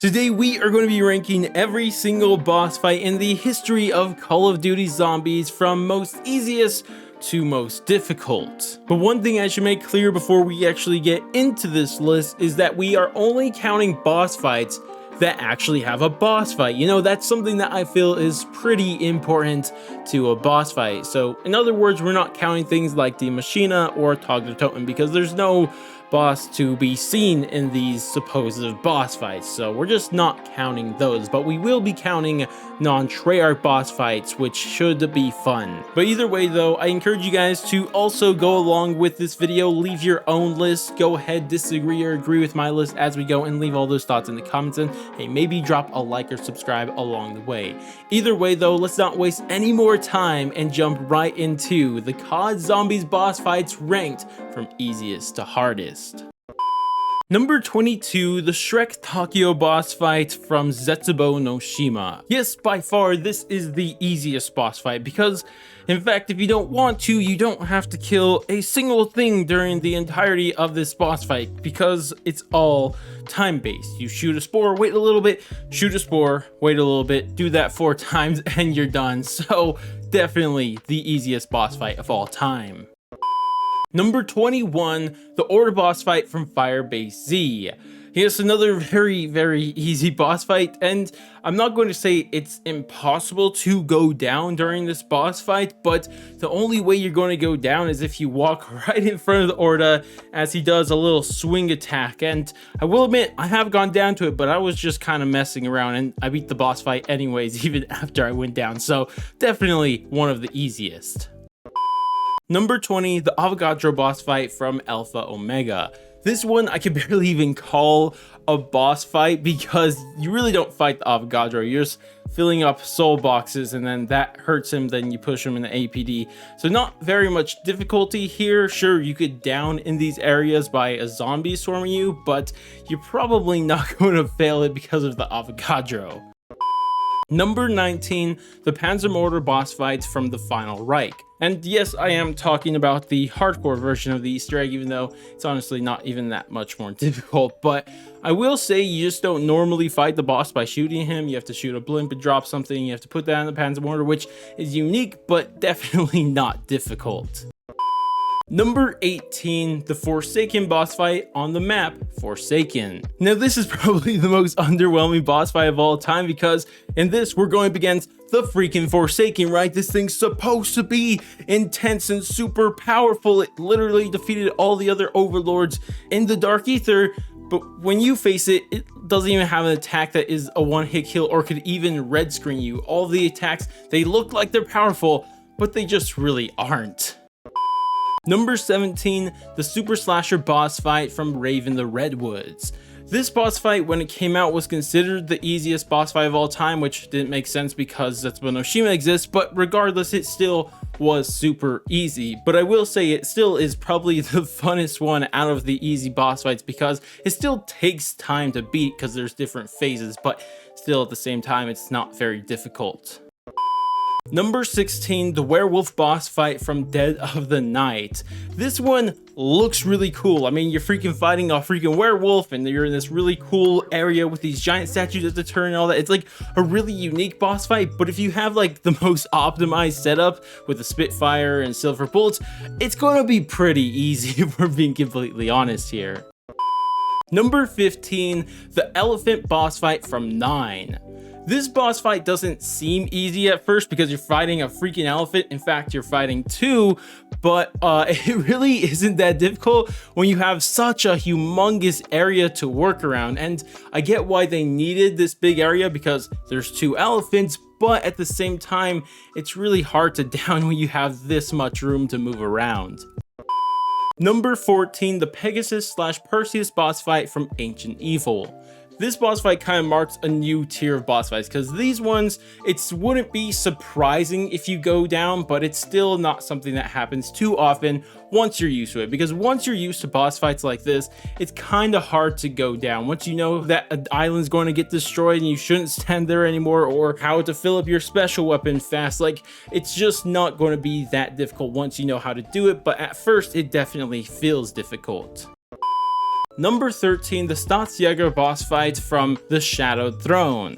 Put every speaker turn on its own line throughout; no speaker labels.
Today we are going to be ranking every single boss fight in the history of Call of Duty Zombies from most easiest to most difficult. But one thing I should make clear before we actually get into this list is that we are only counting boss fights that actually have a boss fight. You know, that's something that I feel is pretty important to a boss fight. So in other words, we're not counting things like the Machina or Totem because there's no boss to be seen in these supposed boss fights, so we're just not counting those, but we will be counting non-Treyarch boss fights, which should be fun. But either way though, I encourage you guys to also go along with this video, leave your own list, go ahead, disagree or agree with my list as we go, and leave all those thoughts in the comments, and hey, maybe drop a like or subscribe along the way. Either way though, let's not waste any more time and jump right into the Cod Zombies boss fights ranked from easiest to hardest. Number 22, the Shrek Takio boss fight from Zetsubou no Shima. Yes, by far, this is the easiest boss fight because, in fact, if you don't want to, you don't have to kill a single thing during the entirety of this boss fight because it's all time-based. You shoot a spore, wait a little bit, shoot a spore, wait a little bit, do that 4 times, and you're done. So, definitely the easiest boss fight of all time. Number 21, the Order boss fight from Firebase Z. Yes, another very easy boss fight, and I'm not going to say it's impossible to go down during this boss fight, but the only way you're going to go down is if you walk right in front of the Order as he does a little swing attack. And I will admit, I have gone down to it, but I was just kind of messing around and I beat the boss fight anyways, even after I went down, so definitely one of the easiest. Number 20, the Avogadro boss fight from Alpha Omega. This one I can barely even call a boss fight because you really don't fight the Avogadro. You're just filling up soul boxes and then that hurts him, then you push him in the APD. So not very much difficulty here. Sure, you could down in these areas by a zombie swarming you, but you're probably not going to fail it because of the Avogadro. Number 19, the Panzer Mortar boss fights from the Final Reich. And yes, I am talking about the hardcore version of the Easter egg, even though it's honestly not even that much more difficult. But I will say you just don't normally fight the boss by shooting him. You have to shoot a blimp and drop something. You have to put that in the Panzer Mortar, which is unique, but definitely not difficult. Number 18, the Forsaken boss fight on the map, Forsaken. Now this is probably the most underwhelming boss fight of all time because in this we're going up against the freaking Forsaken, right? This thing's supposed to be intense and super powerful. It literally defeated all the other overlords in the Dark Ether, but when you face it, it doesn't even have an attack that is a one-hit kill or could even red screen you. All the attacks, they look like they're powerful, but they just really aren't. Number 17, the Super Slasher boss fight from Raven the Redwoods. This boss fight, when it came out, was considered the easiest boss fight of all time, which didn't make sense because Zetsubou no Shima exists, but regardless, it still was super easy. But I will say it still is probably the funnest one out of the easy boss fights because it still takes time to beat because there's different phases, but still at the same time, it's not very difficult. Number 16, the Werewolf boss fight from Dead of the Night. This one looks really cool. I mean, you're freaking fighting a freaking werewolf and you're in this really cool area with these giant statues at the turn and all that. It's like a really unique boss fight, but if you have like the most optimized setup with the Spitfire and silver bullets, it's gonna be pretty easy if we're being completely honest here. Number 15, the Elephant boss fight from 9. This boss fight doesn't seem easy at first because you're fighting a freaking elephant. In fact, you're fighting 2, but it really isn't that difficult when you have such a humongous area to work around. And I get why they needed this big area because there's 2 elephants, but at the same time, it's really hard to down when you have this much room to move around. Number 14, the Pegasus / Perseus boss fight from Ancient Evil. This boss fight kind of marks a new tier of boss fights because these ones, it wouldn't be surprising if you go down, but it's still not something that happens too often once you're used to it. Because once you're used to boss fights like this, it's kind of hard to go down. Once you know that an island's going to get destroyed and you shouldn't stand there anymore, or how to fill up your special weapon fast, like it's just not going to be that difficult once you know how to do it. But at first, it definitely feels difficult. Number 13, the Staatsjäger boss fight from the Shadowed Throne.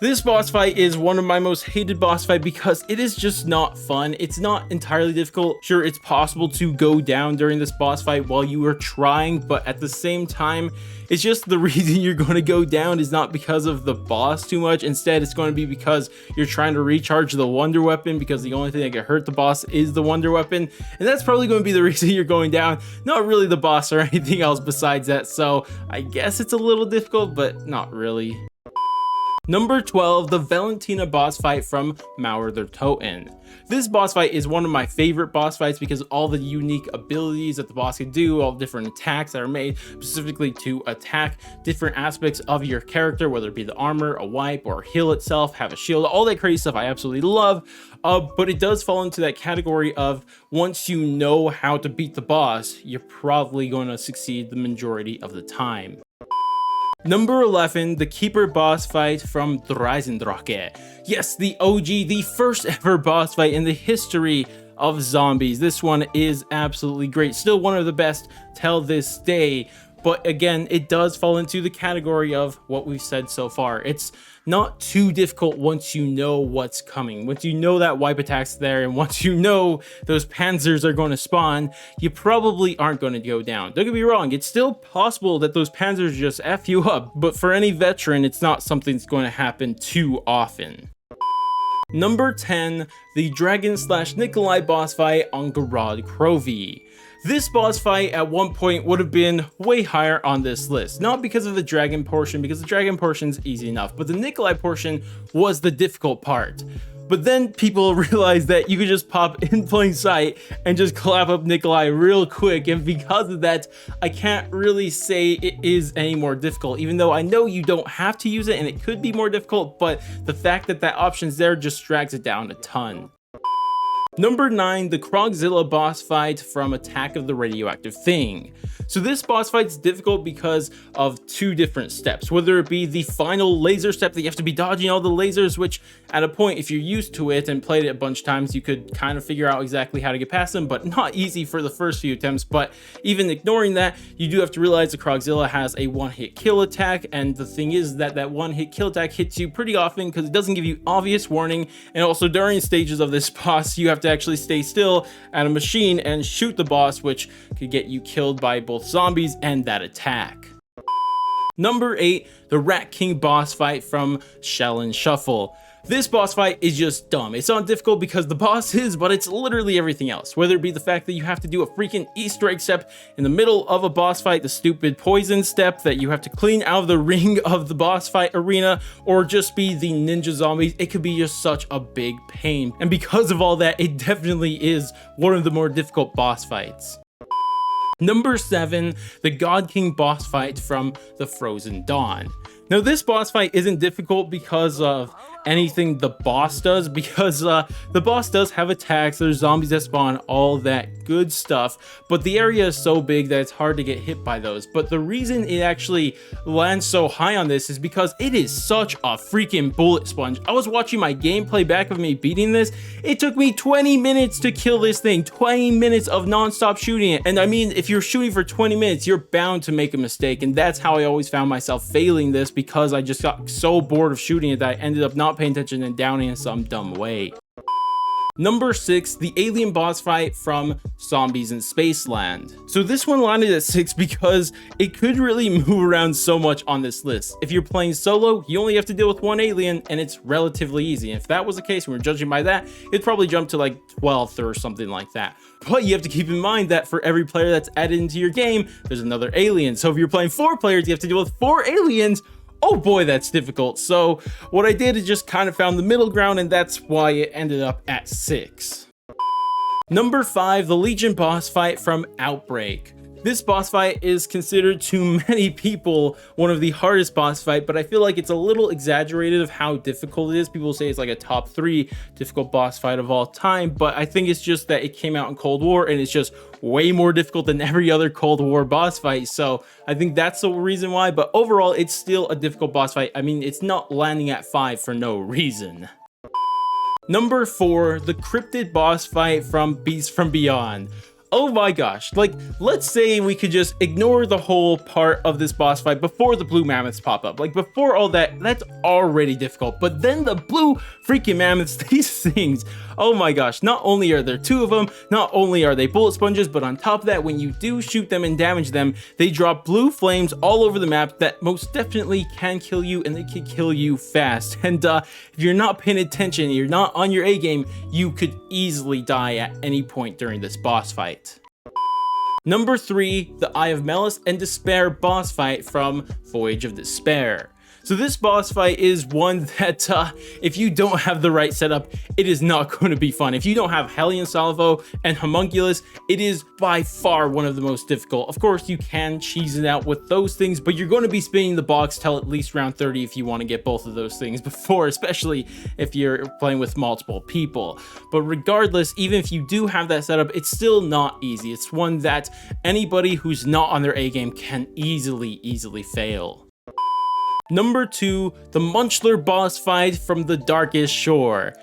This boss fight is one of my most hated boss fight because it is just not fun. It's not entirely difficult. Sure, it's possible to go down during this boss fight while you are trying, but at the same time, it's just the reason you're going to go down is not because of the boss too much. Instead, it's going to be because you're trying to recharge the wonder weapon, because the only thing that can hurt the boss is the wonder weapon. And that's probably going to be the reason you're going down, not really the boss or anything else besides that. So I guess it's a little difficult, but not really. Number 12, the Valentina boss fight from Mauer der Toten. This boss fight is one of my favorite boss fights because all the unique abilities that the boss can do, all the different attacks that are made specifically to attack different aspects of your character, whether it be the armor, a wipe, or heal itself, have a shield, all that crazy stuff I absolutely love. But it does fall into that category of once you know how to beat the boss, you're probably going to succeed the majority of the time. Number 11, the Keeper boss fight from Dreisendrache. Yes, the OG, the first ever boss fight in the history of zombies. This one is absolutely great. Still one of the best till this day. But again, it does fall into the category of what we've said so far. It's not too difficult once you know what's coming. Once you know that wipe attack's there, and once you know those panzers are going to spawn, you probably aren't going to go down. Don't get me wrong, it's still possible that those panzers just F you up, but for any veteran, it's not something that's going to happen too often. Number 10, the Dragon / Nikolai boss fight on Garrod Crovie. This boss fight at one point would have been way higher on this list, not because of the dragon portion, because the dragon portion's easy enough, but the Nikolai portion was the difficult part. But then people realized that you could just pop in plain sight and just clap up Nikolai real quick, and because of that, I can't really say it is any more difficult, even though I know you don't have to use it and it could be more difficult, but the fact that that option's there just drags it down a ton. Number 9, the Krogzilla boss fight from Attack of the Radioactive Thing. So this boss fight's difficult because of two different steps, whether it be the final laser step that you have to be dodging all the lasers, which at a point, if you're used to it and played it a bunch of times, you could kind of figure out exactly how to get past them, but not easy for the first few attempts. But even ignoring that, you do have to realize the Krogzilla has a one-hit kill attack, and the thing is that that one-hit kill attack hits you pretty often because it doesn't give you obvious warning, and also during stages of this boss, you have to actually stay still at a machine and shoot the boss, which could get you killed by both zombies and that attack. Number 8, the Rat King boss fight from Shaolin Shuffle. This boss fight is just dumb. It's not difficult because the boss is, but it's literally everything else. Whether it be the fact that you have to do a freaking Easter egg step in the middle of a boss fight, the stupid poison step that you have to clean out of the ring of the boss fight arena, or just be the ninja zombies, it could be just such a big pain. And because of all that, it definitely is one of the more difficult boss fights. Number 7, the God King boss fight from the Frozen Dawn. Now this boss fight isn't difficult because of anything the boss does, because the boss does have attacks, there's zombies that spawn, all that good stuff, but the area is so big that it's hard to get hit by those. But the reason it actually lands so high on this is because it is such a freaking bullet sponge. I was watching my gameplay back of me beating this. It took me 20 minutes to kill this thing, 20 minutes of non-stop shooting it. And I mean, if you're shooting for 20 minutes, you're bound to make a mistake, and that's how I always found myself failing this, because I just got so bored of shooting it that I ended up not paying attention and downing in some dumb way. Number 6, the alien boss fight from Zombies in Spaceland. So this one landed at 6 because it could really move around so much on this list. If you're playing solo, you only have to deal with one alien and it's relatively easy. And if that was the case and we're judging by that, it'd probably jump to like 12th or something like that. But you have to keep in mind that for every player that's added into your game, there's another alien. So if you're playing 4 players, you have to deal with 4 aliens. Oh boy, that's difficult. So what I did is just kind of found the middle ground, and that's why it ended up at 6. Number 5, the Legion boss fight from Outbreak. This boss fight is considered to many people one of the hardest boss fight, but I feel like it's a little exaggerated of how difficult it is. People say it's like a top 3 difficult boss fight of all time, but I think it's just that it came out in Cold War and it's just way more difficult than every other Cold War boss fight. So I think that's the reason why, but overall it's still a difficult boss fight. I mean, it's not landing at 5 for no reason. Number 4, the Cryptid boss fight from Beast from Beyond. Oh my gosh, like, let's say we could just ignore the whole part of this boss fight before the blue mammoths pop up. Like, before all that, that's already difficult. But then the blue freaking mammoths, these things, oh my gosh, not only are there two of them, not only are they bullet sponges, but on top of that, when you do shoot them and damage them, they drop blue flames all over the map that most definitely can kill you, and they can kill you fast. And if you're not paying attention, you're not on your A game, you could easily die at any point during this boss fight. Number 3, the Eye of Malice and Despair boss fight from Voyage of Despair. So this boss fight is one that if you don't have the right setup, it is not going to be fun. If you don't have Hellion Salvo and Homunculus, it is by far one of the most difficult. Of course, you can cheese it out with those things, but you're going to be spinning the box till at least round 30 if you want to get both of those things before, especially if you're playing with multiple people. But regardless, even if you do have that setup, it's still not easy. It's one that anybody who's not on their A game can easily fail. Number 2, the Munchler boss fight from the Darkest Shore.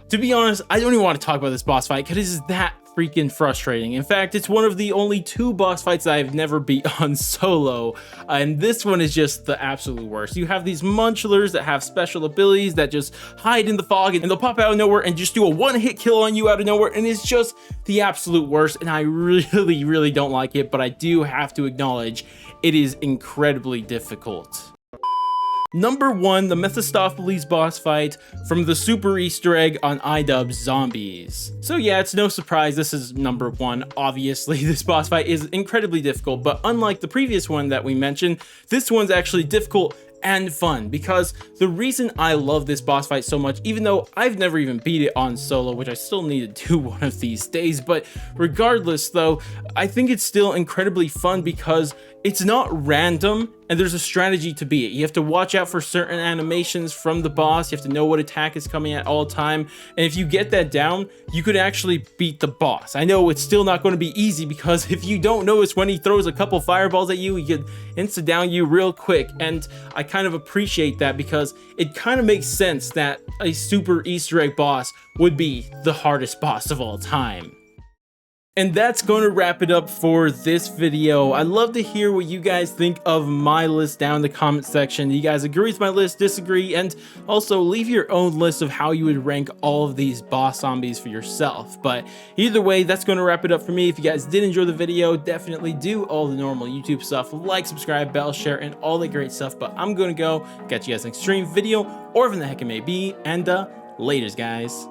To be honest, I don't even want to talk about this boss fight because it is that freaking frustrating. In fact, it's one of the only 2 boss fights that I've never beat on solo, and this one is just the absolute worst. You have these Munchlers that have special abilities that just hide in the fog, and they'll pop out of nowhere and just do a one-hit kill on you out of nowhere, and it's just the absolute worst, and I really don't like it, but I do have to acknowledge it is incredibly difficult. Number 1, the Mephistopheles boss fight from the Super Easter egg on Cod Zombies. So yeah, it's no surprise this is number 1. Obviously, this boss fight is incredibly difficult, but unlike the previous one that we mentioned, this one's actually difficult and fun, because the reason I love this boss fight so much, even though I've never even beat it on solo, which I still need to do one of these days, but regardless though, I think it's still incredibly fun because it's not random and there's a strategy to beat it. You have to watch out for certain animations from the boss. You have to know what attack is coming at all time. And if you get that down, you could actually beat the boss. I know it's still not going to be easy because if you don't notice when he throws a couple fireballs at you, he could insta down you real quick. And I kind of appreciate that because it kind of makes sense that a super Easter egg boss would be the hardest boss of all time. And that's going to wrap it up for this video. I'd love to hear what you guys think of my list down in the comment section. Do you guys agree with my list, disagree? And also leave your own list of how you would rank all of these boss zombies for yourself. But either way, that's going to wrap it up for me. If you guys did enjoy the video, definitely do all the normal YouTube stuff, like, subscribe, bell, share, and all that great stuff. But I'm going to go catch you guys next stream, video, or whatever the heck it may be. And laters, guys.